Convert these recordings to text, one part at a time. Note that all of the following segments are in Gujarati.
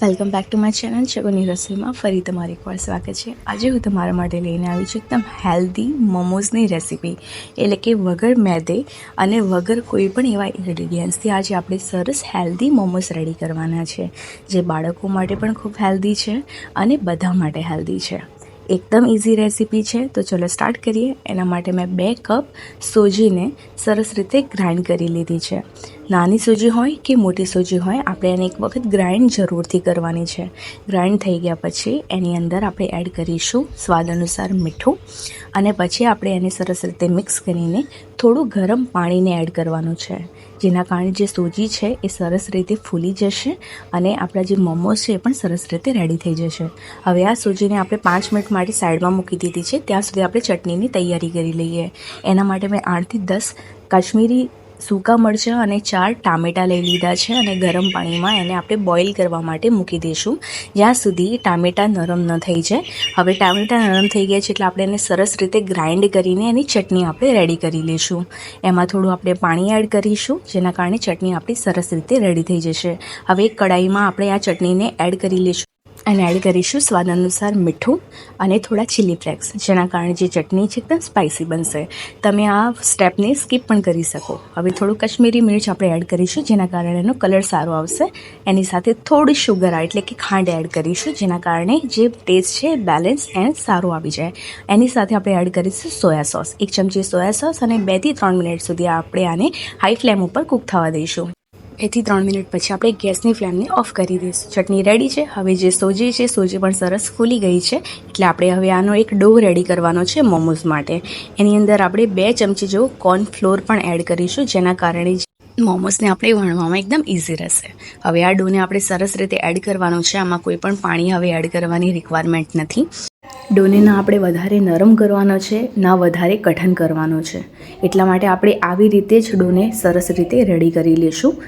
Welcome back to my channel ચકોની રસોઈમાં ફરી તમારી એકવાર સ્વાગત છે। આજે હું તમારા માટે લઈને આવી છું એકદમ હેલ્ધી મોમોઝની રેસીપી, એટલે કે વગર મેદે અને વગર કોઈ પણ એવા ઇન્ગ્રીડિયન્ટ્સથી આજે આપણે સરસ હેલ્ધી મોમોઝ રેડી કરવાના છે, જે બાળકો માટે પણ ખૂબ હેલ્ધી છે અને બધા માટે હેલ્ધી છે। એકદમ ઇઝી રેસીપી છે, તો ચલો સ્ટાર્ટ કરીએ। એના માટે મેં 2 કપ સોજીને સરસ રીતે ગ્રાઇન્ડ કરી લીધી છે। નાની સોજી હોય કે મોટી સોજી હોય, આપણે એને એક વખત ગ્રાઇન્ડ જરૂરથી કરવાની છે। ગ્રાઇન્ડ થઈ ગયા પછી એની અંદર આપણે એડ કરીશું સ્વાદ અનુસાર મીઠું, અને પછી આપણે એને સરસ રીતે મિક્સ કરીને થોડું ગરમ પાણીને એડ કરવાનું છે, જેના કારણે જે સોજી છે એ સરસ રીતે ફૂલી જશે અને આપણા જે મોમોઝ છે એ પણ સરસ રીતે રેડી થઈ જશે। હવે આ સોજીને આપણે 5 મિનિટ માટે સાઈડમાં મૂકી દીધી છે। ત્યાં સુધી આપણે ચટણીની તૈયારી કરી લઈએ। એના માટે મેં 8 થી 10 કાશ્મીરી સૂકા મરચાં અને 4 ટામેટાં લઈ લીધા છે, અને ગરમ પાણીમાં એને આપણે બોઇલ કરવા માટે મૂકી દઈશું, જ્યાં સુધી ટામેટાં નરમ ન થઈ જાય। હવે ટામેટાં નરમ થઈ ગયા છે એટલે આપણે એને સરસ રીતે ગ્રાઇન્ડ કરીને એની ચટણી આપણે રેડી કરી લઈશું। એમાં થોડું આપણે પાણી એડ કરીશું, જેના કારણે ચટણી આપણી સરસ રીતે રેડી થઈ જશે। હવે એક કડાઈમાં આપણે આ ચટણીને એડ કરી લઈશું અને એડ કરીશું સ્વાદ અનુસાર મીઠું અને થોડા ચીલી ફ્લેક્સ, જેના કારણે જે ચટણી છે એકદમ સ્પાઇસી બનશે। તમે આ સ્ટેપને સ્કીપ પણ કરી શકો। હવે થોડું કશ્મીરી મિર્ચ આપણે એડ કરીશું, જેના કારણે એનો કલર સારો આવશે। એની સાથે થોડી શુગર એટલે કે ખાંડ એડ કરીશું, જેના કારણે જે ટેસ્ટ છે બેલેન્સ એન્ડ સારો આવી જાય। એની સાથે આપણે એડ કરીશું સોયા સોસ, 1 ચમચી સોયા સોસ, અને 2 થી 3 મિનિટ સુધી આપણે આને હાઈ ફ્લેમ ઉપર કૂક થવા દઈશું। 2 થી 3 મિનિટ પછી આપણે ગેસની ફ્લેમને ઓફ કરી દઈશું। ચટણી રેડી છે। હવે જે સોજી છે, સોજી પણ સરસ ફૂલી ગઈ છે, એટલે આપણે હવે આનો એક ડો રેડી કરવાનો છે મોમોઝ માટે। એની અંદર આપણે 2 ચમચી જેવો કોર્નફ્લોર પણ એડ કરીશું, જેના કારણે મોમોઝને આપણે વણવામાં એકદમ ઇઝી રહેશે। હવે આ ડોને આપણે સરસ રીતે એડ કરવાનો છે। આમાં કોઈ પણ પાણી હવે એડ કરવાની રિક્વાયરમેન્ટ નથી। ડોને ના આપણે વધારે નરમ કરવાનો છે, ના વધારે કઠણ કરવાનો છે, એટલા માટે આપણે આવી રીતે જ ડોને સરસ રીતે રેડી કરી લઈશું।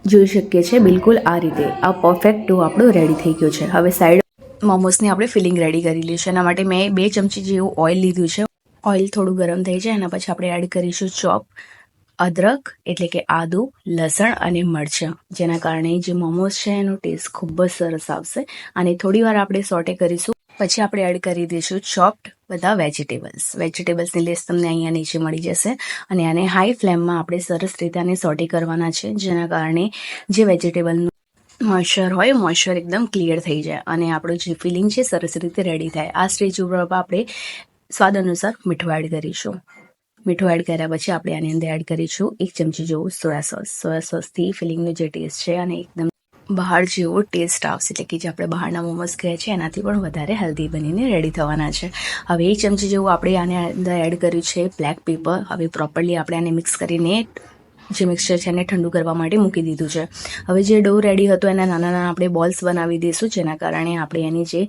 જોઈ શકીએ છીએ બિલકુલ આ રીતે આ પરફેક્ટ ડો આપણો રેડી થઈ ગયો છે। હવે સાઈડ મોમોઝની આપણે ફિલિંગ રેડી કરી લઈશું। એના માટે મેં 2 ચમચી જેવું ઓઇલ લીધું છે। ઓઇલ થોડું ગરમ થઈ જાય એના પછી આપણે એડ કરીશું ચોપ અદરક, એટલે કે આદુ, લસણ અને મરચાં, જેના કારણે જે મોમોઝ છે એનો ટેસ્ટ ખૂબ જ સરસ આવશે। અને થોડી વાર આપણે સોટે કરીશું, પછી આપણે એડ કરી દઈશું ચોપ્ડ બધા વેજીટેબલ્સની લિસ્ટ તમને અહીંયા નીચે મળી જશે, અને આને હાઈ ફ્લેમમાં આપણે સરસ રીતે આને સોટે કરવાના છે, જેના કારણે જે વેજીટેબલનું મોઇશ્ચર હોય મોઇશ્ચર એકદમ ક્લિયર થઈ જાય અને આપણું જે ફિલિંગ છે સરસ રીતે રેડી થાય। આ સ્ટેજ ઉપર આપણે સ્વાદ અનુસાર મીઠું એડ કરીશું। મીઠું એડ કર્યા પછી આપણે આની અંદર એડ કરીશું 1 ચમચી જેવું સોયા સોસ। સોયા સોસથી ફિલિંગનો જે ટેસ્ટ છે અને એકદમ બહાર જેવો ટેસ્ટ આવશે, એટલે કે જે આપણે બહારના મોમોઝ કહે છે એનાથી પણ વધારે હેલ્ધી બનીને રેડી થવાના છે। હવે 1 ચમચી જેવું આપણે આને અંદર એડ કર્યું છે બ્લેક પેપર। હવે પ્રોપરલી આપણે આને મિક્સ કરીને જે મિક્સચર છે એને ઠંડુ કરવા માટે મૂકી દીધું છે। હવે જે ડો રેડી હતો એના નાના નાના આપણે બોલ્સ બનાવી દઈશું, જેના કારણે આપણે એની જે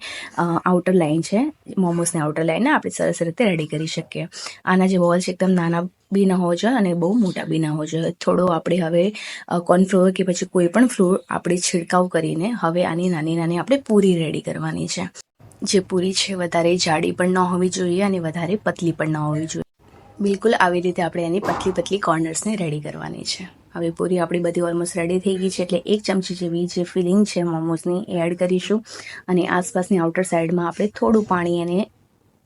આઉટર લાઇન છે મોમોઝની આઉટર લાઇનને આપણે સરસ રીતે રેડી કરી શકીએ। આના જે બોલ્સ એકદમ નાના બી ન હોવો જોઈએ અને બહુ મોટા બી ન હોવો જોઈએ। થોડો આપણે હવે કોર્નફ્લોર કે પછી કોઈ પણ ફ્લોર આપણે છિડકાવ કરીને હવે આની નાની નાની આપણે પૂરી રેડી કરવાની છે। જે પૂરી છે વધારે જાડી પણ ન હોવી જોઈએ અને વધારે પતલી પણ ન હોવી જોઈએ। બિલકુલ આવી રીતે આપણે એની પતલી પતલી કોર્નર્સને રેડી કરવાની છે। હવે પૂરી આપણી બધી ઓલમોસ્ટ રેડી થઈ ગઈ છે, એટલે 1 ચમચી જેવી જે ફિલિંગ છે મોમોઝની એ એડ કરીશું, અને આસપાસની આઉટર સાઈડમાં આપણે થોડું પાણી એને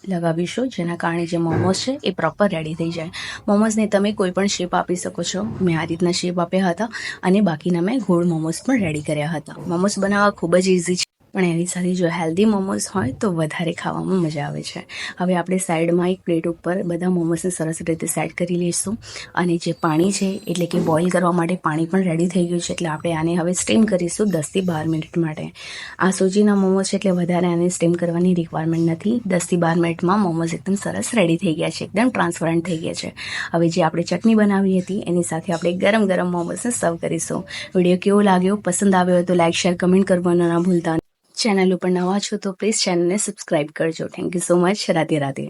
લગાવીશું, જેના કારણે જે મોમોઝ છે એ પ્રોપર રેડી થઈ જાય। મોમોઝને તમે કોઈ પણ શેપ આપી શકો છો। મેં આ રીતના શેપ આપ્યા હતા અને બાકીના મેં ગોળ મોમોઝ પણ રેડી કર્યા હતા। મોમોઝ બનાવવા ખૂબ જ ઇઝી છે, પણ એની સાથે જો હેલ્ધી મોમોઝ હોય તો વધારે ખાવામાં મજા આવે છે। હવે આપણે સાઈડમાં એક પ્લેટ ઉપર બધા મોમોઝને સરસ રીતે સેટ કરી લઈશું, અને જે પાણી છે એટલે કે બોઇલ કરવા માટે પાણી પણ રેડી થઈ ગયું છે, એટલે આપણે આને હવે સ્ટીમ કરીશું 10 થી 12 મિનિટ માટે। આ સોજીના મોમોઝ છે એટલે વધારે આને સ્ટીમ કરવાની રિક્વાયરમેન્ટ નથી। 10 થી 12 મિનિટમાં મોમોઝ એકદમ સરસ રેડી થઈ ગયા છે, એકદમ ટ્રાન્સપરન્ટ થઈ ગયા છે। હવે જે આપણે ચટણી બનાવી હતી એની સાથે આપણે ગરમ ગરમ મોમોઝને સર્વ કરીશું। વિડીયો કેવો લાગ્યો, પસંદ આવ્યો હોય તો લાઇક, શેર, કમેન્ટ કરવાનું ના ભૂલતા। ચેનલ ઉપર નવા છો તો પ્લીઝ ચેનલને સબસ્ક્રાઇબ કરજો। Thank you so much. Radhe Radhe.